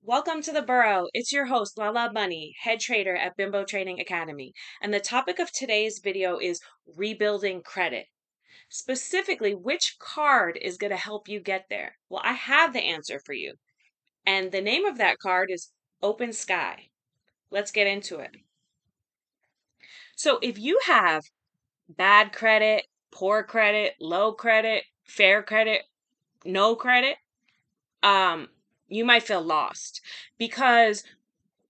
Welcome to the Burrow. It's your host, Lala Bunny, head trader at Bimbo Trading Academy. And the topic of today's video is rebuilding credit. Specifically, which card is going to help you get there? Well, I have the answer for you. And the name of that card is Open Sky. Let's get into it. So if you have bad credit, poor credit, low credit, fair credit, no credit, you might feel lost because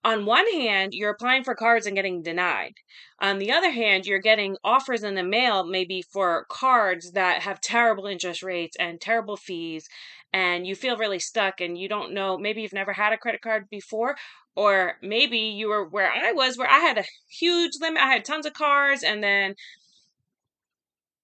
on one hand, you're applying for cards and getting denied. On the other hand, you're getting offers in the mail, maybe for cards that have terrible interest rates and terrible fees, and you feel really stuck and you don't know. Maybe you've never had a credit card before, or maybe you were where I was, where I had a huge limit. I had tons of cards, and then,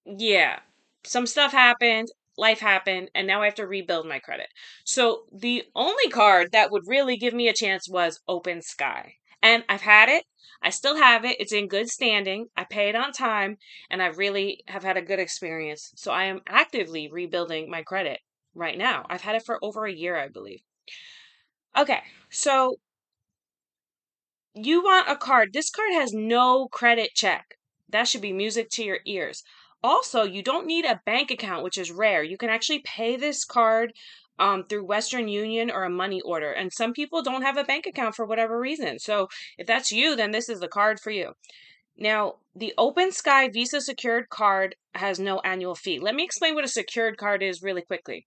yeah, some stuff happened, life happened, and now I have to rebuild my credit. So the only card that would really give me a chance was Open Sky. And I've had it. I still have it. It's in good standing. I pay it on time, and I really have had a good experience. So I am actively rebuilding my credit right now. I've had it for over a year, I believe. Okay, so you want a card. This card has no credit check. That should be music to your ears. Also, you don't need a bank account, which is rare. You can actually pay this card through Western Union or a money order. And some people don't have a bank account for whatever reason. So if that's you, then this is the card for you. Now, the Open Sky Visa secured card has no annual fee. Let me explain what a secured card is really quickly.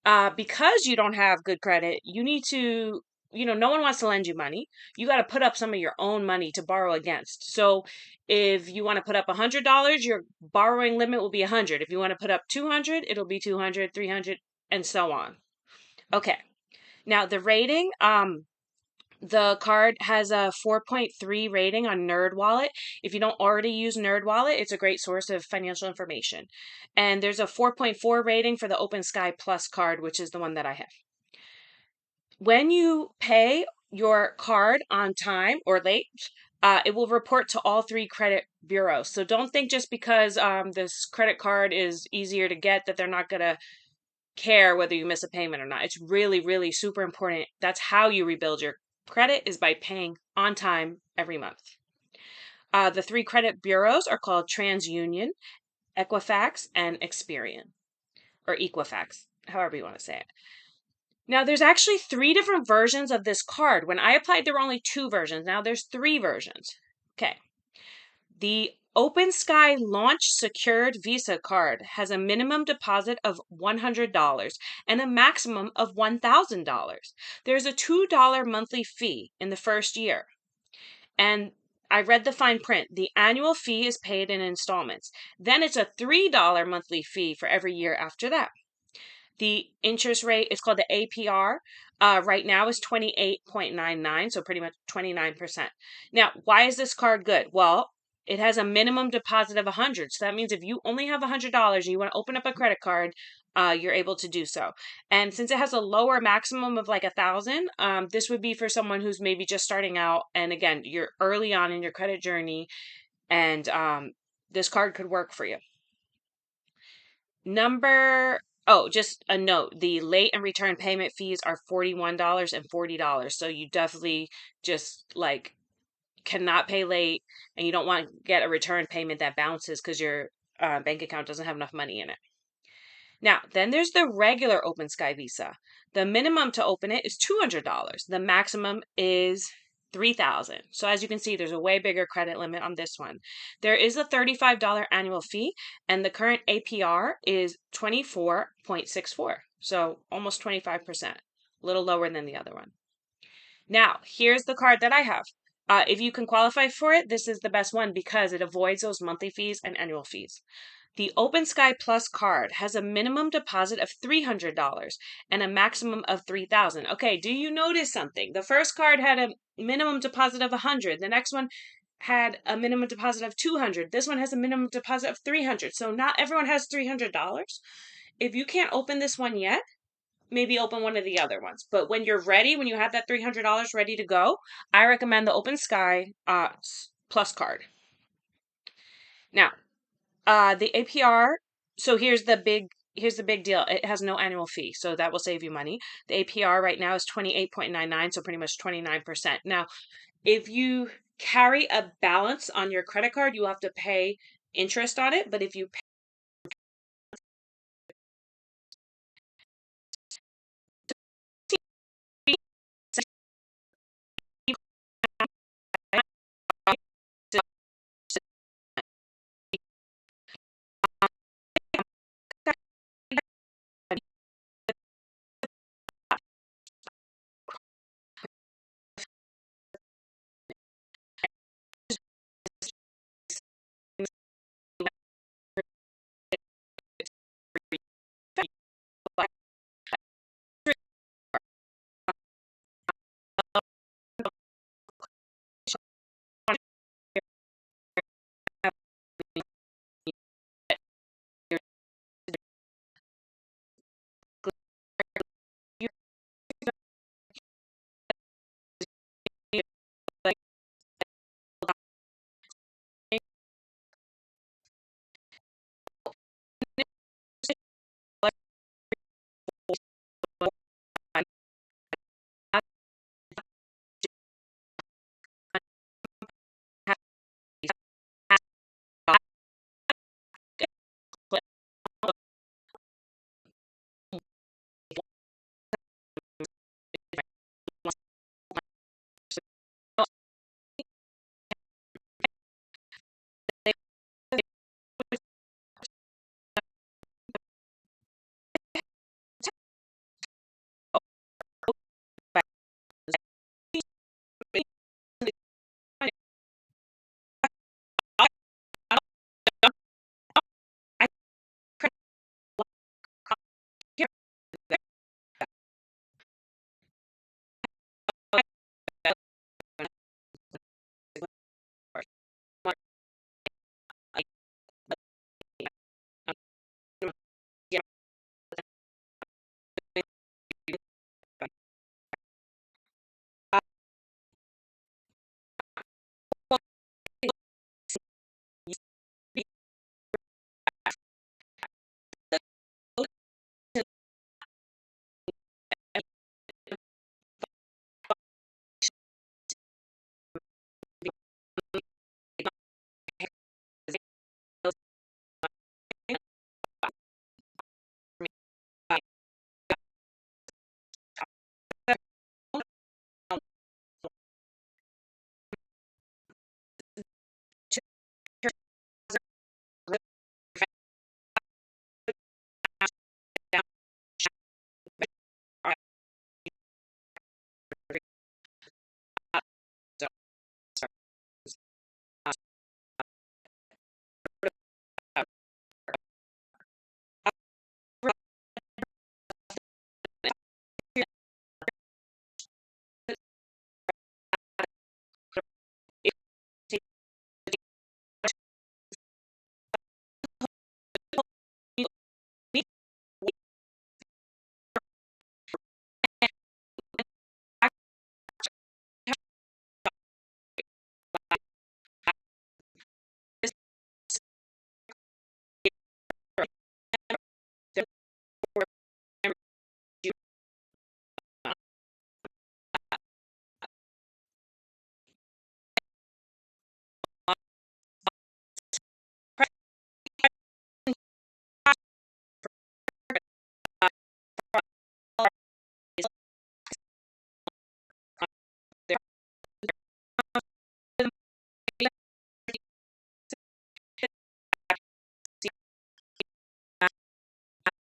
Because you don't have good credit, you need to, no one wants to lend you money. You got to put up some of your own money to borrow against. So if you want to put up $100, your borrowing limit will be 100. If you want to put up 200, it'll be 200, 300, and so on. Okay. Now the rating, the card has a 4.3 rating on NerdWallet. If you don't already use NerdWallet, it's a great source of financial information. And there's a 4.4 rating for the Open Sky Plus card, which is the one that I have. When you pay your card on time or late, it will report to all three credit bureaus. So don't think just because this credit card is easier to get that they're not going to care whether you miss a payment or not. It's really, really super important. That's how you rebuild your credit, is by paying on time every month. The three credit bureaus are called TransUnion, Equifax, and Experian, or Equifax, however you want to say it. Now, there's actually three different versions of this card. When I applied, there were only two versions. Now there's three versions. Okay. The Open Sky Launch Secured Visa card has a minimum deposit of $100 and a maximum of $1,000. There's a $2 monthly fee in the first year. And I read the fine print. The annual fee is paid in installments. Then it's a $3 monthly fee for every year after that. The interest rate is called the APR. Right now is 28.99, so pretty much 29%. Now, why is this card good? Well, it has a minimum deposit of 100. So that means if you only have $100 and you want to open up a credit card, you're able to do so. And since it has a lower maximum of like 1,000, this would be for someone who's maybe just starting out. And again, you're early on in your credit journey, and this card could work for you. Just a note, the late and return payment fees are $41 and $40. So you definitely just like cannot pay late, and you don't want to get a return payment that bounces because your bank account doesn't have enough money in it. Now, then there's the regular Open Sky Visa. The minimum to open it is $200. The maximum is $3,000. So as you can see, there's a way bigger credit limit on this one. There is a $35 annual fee, and the current APR is 24.64. So almost 25%, a little lower than the other one. Now, here's the card that I have. If you can qualify for it, this is the best one because it avoids those monthly fees and annual fees. The Open Sky Plus card has a minimum deposit of $300 and a maximum of $3,000. Okay, do you notice something? The first card had a minimum deposit of 100. The next one had a minimum deposit of 200. This one has a minimum deposit of 300. So not everyone has $300. If you can't open this one yet, maybe open one of the other ones. But when you're ready, when you have that $300 ready to go, I recommend the Open Sky Plus card. Now, the APR, so here's the big here's the big deal. It has no annual fee, so that will save you money. The APR right now is 28.99, so pretty much 29%. Now, if you carry a balance on your credit card, you have to pay interest on it, but if you